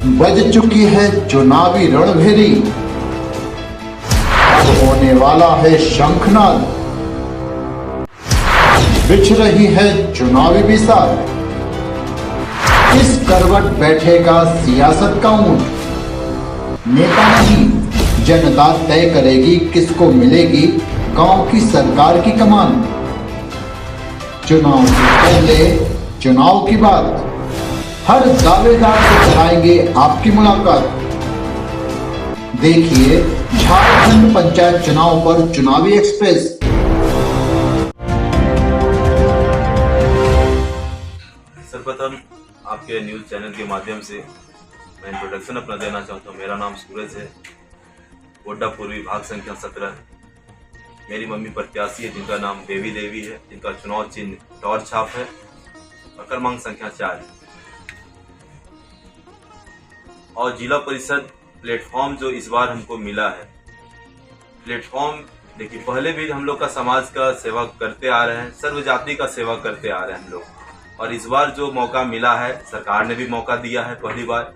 बज चुकी है चुनावी रणभेरी, अब होने वाला है शंखनाद, बिछ रही है चुनावी बिसात, इस करवट बैठेगा सियासत का ऊंट, नेता नहीं जनता तय करेगी किसको मिलेगी गांव की सरकार की कमान। चुनाव से पहले चुनाव की बात, हर दावेदार से कराएंगे आपकी मुलाकात। देखिए झारखंड पंचायत चुनाव पर चुनावी एक्सप्रेस। सर्वप्रथम आपके न्यूज चैनल के माध्यम से मैं इंट्रोडक्शन अपना देना चाहता हूँ। मेरा नाम सूरज है, गोड्डा पूर्वी भाग संख्या 17। मेरी मम्मी प्रत्याशी है जिनका नाम देवी है, जिनका चुनाव चिन्ह टॉर्च छाप है और क्रमांक संख्या 4 है। और जिला परिषद प्लेटफॉर्म जो इस बार हमको मिला है, प्लेटफॉर्म देखिए पहले भी हम लोग का समाज का सेवा करते आ रहे हैं, सर्व जाति का सेवा करते आ रहे हैं हम लोग, और इस बार जो मौका मिला है सरकार ने भी मौका दिया है पहली बार,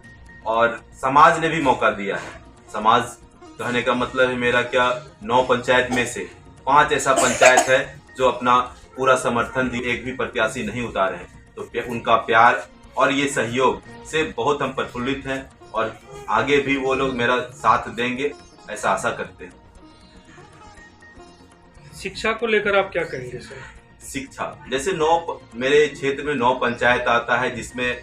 और समाज ने भी मौका दिया है। समाज कहने का मतलब है मेरा क्या 9 पंचायत में से 5 ऐसा पंचायत है जो अपना पूरा समर्थन दी, एक भी प्रत्याशी नहीं उतारे हैं। तो उनका प्यार और ये सहयोग से बहुत हम प्रफुल्लित हैं और आगे भी वो लोग मेरा साथ देंगे, ऐसा आशा करते हैं। शिक्षा को लेकर आप क्या कहेंगे सर? शिक्षा जैसे 9 मेरे क्षेत्र में 9 पंचायत आता है जिसमें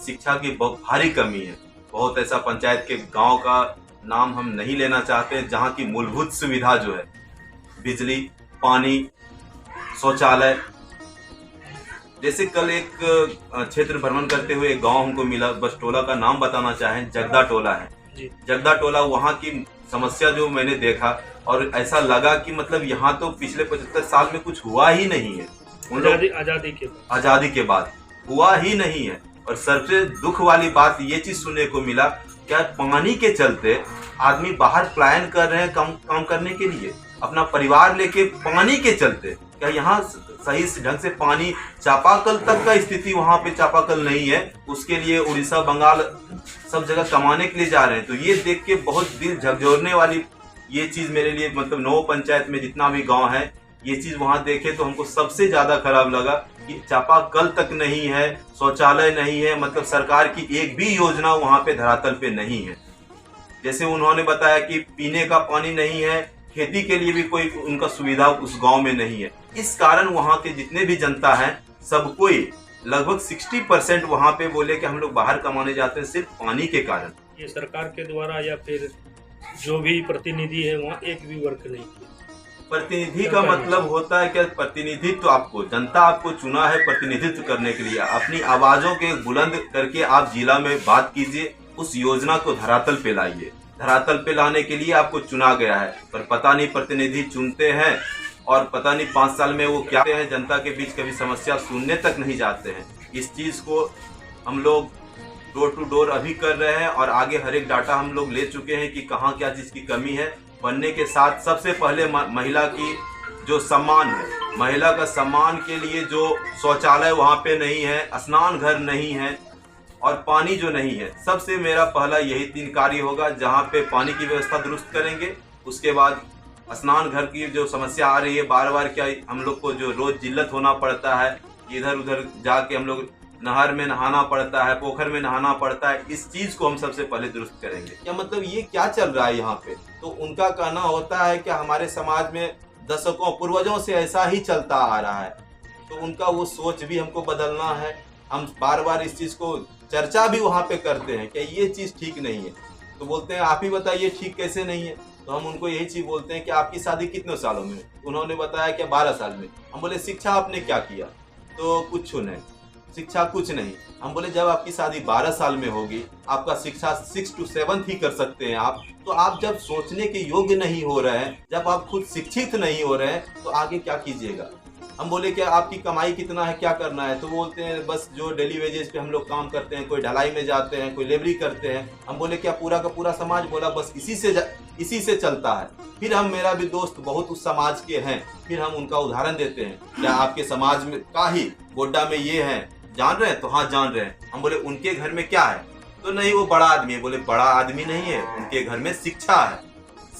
शिक्षा की बहुत भारी कमी है। बहुत ऐसा पंचायत के गांव का नाम हम नहीं लेना चाहते जहां की मूलभूत सुविधा जो है बिजली, पानी, शौचालय। जैसे कल एक क्षेत्र भ्रमण करते हुए एक गांव हमको मिला, बस टोला का नाम बताना चाहें, जगदा टोला है। जगदा टोला, वहां की समस्या जो मैंने देखा और ऐसा लगा कि मतलब यहाँ तो पिछले 75 साल में कुछ हुआ ही नहीं है। आजादी के बाद हुआ ही नहीं है। और सबसे दुख वाली बात ये चीज सुनने को मिला, क्या पानी के चलते आदमी बाहर पलायन कर रहे हैं काम करने के लिए, अपना परिवार लेके पानी के चलते। क्या यहाँ सही ढंग से पानी, चापाकल तक का स्थिति वहां पे चापाकल नहीं है, उसके लिए उड़ीसा, बंगाल सब जगह कमाने के लिए जा रहे हैं। तो ये देख के बहुत दिल झकझोरने वाली ये चीज मेरे लिए, मतलब 9 पंचायत में जितना भी गांव है, ये चीज वहां देखे तो हमको सबसे ज्यादा खराब लगा कि चापाकल तक नहीं है, शौचालय नहीं है, मतलब सरकार की एक भी योजना वहां पे धरातल पे नहीं है। जैसे उन्होंने बताया कि पीने का पानी नहीं है, खेती के लिए भी कोई उनका सुविधा उस गांव में नहीं है। इस कारण वहां के जितने भी जनता है, सब कोई लगभग 60% वहां पे बोले कि हम लोग बाहर कमाने जाते हैं सिर्फ पानी के कारण। ये सरकार के द्वारा या फिर जो भी प्रतिनिधि है वहाँ एक भी वर्क नहीं किया। प्रतिनिधि का मतलब होता है कि प्रतिनिधित्व, आपको जनता आपको चुना है प्रतिनिधित्व करने के लिए। अपनी आवाजों के बुलंद करके आप जिला में बात कीजिए, उस योजना को धरातल पे लाइए। धरातल पे लाने के लिए आपको चुना गया है, पर पता नहीं प्रतिनिधि चुनते हैं और पता नहीं 5 साल में वो क्या है, जनता के बीच कभी समस्या सुनने तक नहीं जाते हैं। इस चीज को हम लोग डोर टू डोर अभी कर रहे हैं और आगे हर एक डाटा हम लोग ले चुके हैं कि कहाँ क्या चीज की कमी है। बनने के साथ सबसे पहले महिला की जो सम्मान है, महिला का सम्मान के लिए जो शौचालय वहाँ पे नहीं है, स्नान घर नहीं है और पानी जो नहीं है, सबसे मेरा पहला यही 3 कार्य होगा। जहाँ पे पानी की व्यवस्था दुरुस्त करेंगे, उसके बाद स्नान घर की जो समस्या आ रही है, बार बार क्या हम लोग को जो रोज जिल्लत होना पड़ता है, इधर उधर जाके हम लोग नहर में नहाना पड़ता है, पोखर में नहाना पड़ता है, इस चीज को हम सबसे पहले दुरुस्त करेंगे। क्या मतलब ये क्या चल रहा है यहाँ पे? तो उनका कहना होता है कि हमारे समाज में दशकों पूर्वजों से ऐसा ही चलता आ रहा है, तो उनका वो सोच भी हमको बदलना है। हम बार बार इस चीज को चर्चा भी वहाँ पे करते हैं कि ये चीज ठीक नहीं है, तो बोलते हैं आप ही बताइए ठीक कैसे नहीं है। तो हम उनको यही चीज बोलते हैं कि आपकी शादी कितने सालों में? उन्होंने बताया कि 12 साल में। हम बोले शिक्षा आपने क्या किया? तो कुछ नहीं, शिक्षा कुछ नहीं। हम बोले जब आपकी शादी 12 साल में होगी, आपका शिक्षा 6 to 7 ही कर सकते हैं आप, तो आप जब सोचने के योग्य नहीं हो रहे हैं, जब आप खुद शिक्षित नहीं हो रहे हैं, तो आगे क्या कीजिएगा? हम बोले कि आपकी कमाई कितना है, क्या करना है? तो बोलते हैं बस जो डेली वेजेस पे हम लोग काम करते हैं, कोई ढलाई में जाते हैं, कोई लेबरी करते हैं। हम बोले क्या पूरा का पूरा समाज? बोला बस इसी से चलता है। फिर हम, मेरा भी दोस्त बहुत उस समाज के हैं, फिर हम उनका उदाहरण देते हैं, क्या आपके समाज में का ही गोड्डा में ये है, जान रहे हैं? तो हाँ जान रहे हैं। हम बोले उनके घर में क्या है? तो नहीं वो बड़ा आदमी है। बोले बड़ा आदमी नहीं है, उनके घर में शिक्षा है,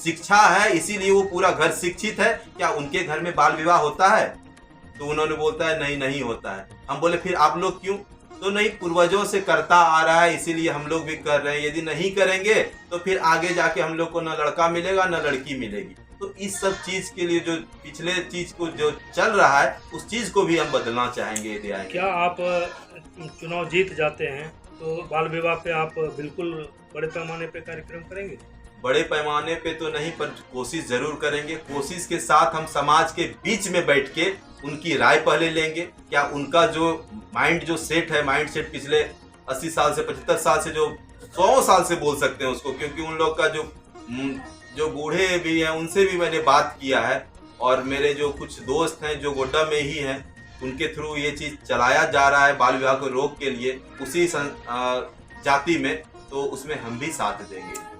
शिक्षा है इसीलिए वो पूरा घर शिक्षित है। क्या उनके घर में बाल विवाह होता है? तो उन्होंने बोलता है नहीं नहीं होता है। हम बोले फिर आप लोग क्यों? तो नहीं पूर्वजों से करता आ रहा है इसीलिए हम लोग भी कर रहे हैं। यदि नहीं करेंगे तो फिर आगे जाके हम लोग को न लड़का मिलेगा न लड़की मिलेगी। तो इस सब चीज के लिए जो पिछले चीज को जो चल रहा है उस चीज को भी हम बदलना चाहेंगे यदि आएंगे। क्या आप चुनाव जीत जाते हैं तो बाल विवाह पे आप बिल्कुल बड़े पैमाने पे कार्यक्रम करेंगे? बड़े पैमाने पे तो नहीं पर कोशिश जरूर करेंगे। कोशिश के साथ हम समाज के बीच में बैठ के उनकी राय पहले लेंगे। क्या उनका जो माइंड जो सेट है, माइंड सेट पिछले 80 साल से 75 साल से जो 100 साल से बोल सकते हैं उसको, क्योंकि उन लोग का जो बूढ़े भी हैं उनसे भी मैंने बात किया है और मेरे जो कुछ दोस्त हैं जो गोड्डा में ही हैं उनके थ्रू ये चीज चलाया जा रहा है बाल विवाह को रोक के लिए उसी जाति में, तो उसमें हम भी साथ देंगे।